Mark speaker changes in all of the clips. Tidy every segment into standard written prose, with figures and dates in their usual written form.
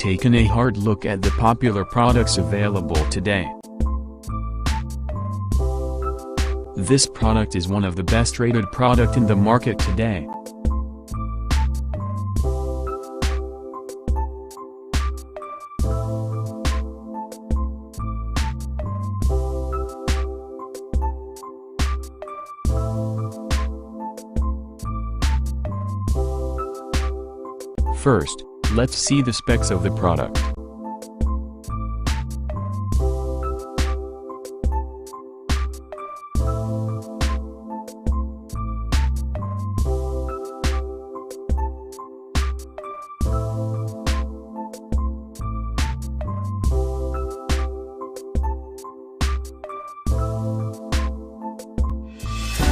Speaker 1: taken a hard look at the popular products available today. This product is one of the best rated product in the market today. First, let's see the specs of the product.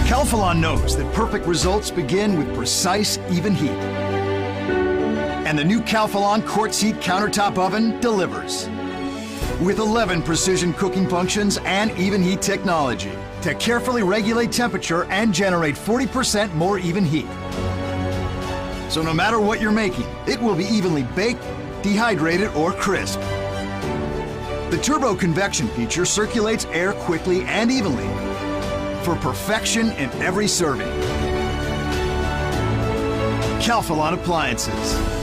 Speaker 2: Calphalon knows that perfect results begin with precise, even heat. And the new Calphalon Quartz heat countertop oven delivers. With 11 precision cooking functions and even heat technology to carefully regulate temperature and generate 40% more even heat. So no matter what you're making, it will be evenly baked, dehydrated, or crisp. The turbo convection feature circulates air quickly and evenly for perfection in every serving. Calphalon appliances.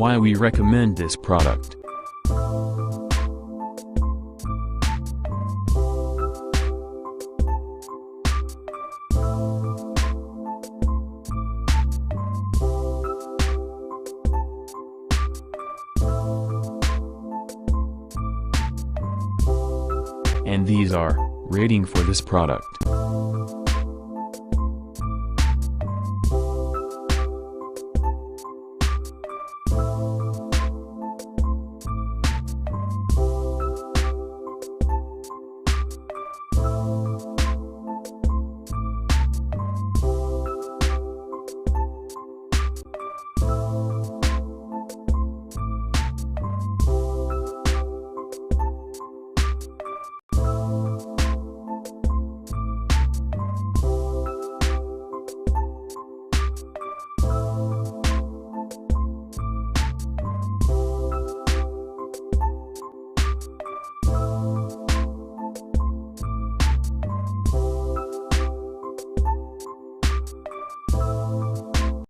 Speaker 1: Why we recommend this product. And these are rating for this product.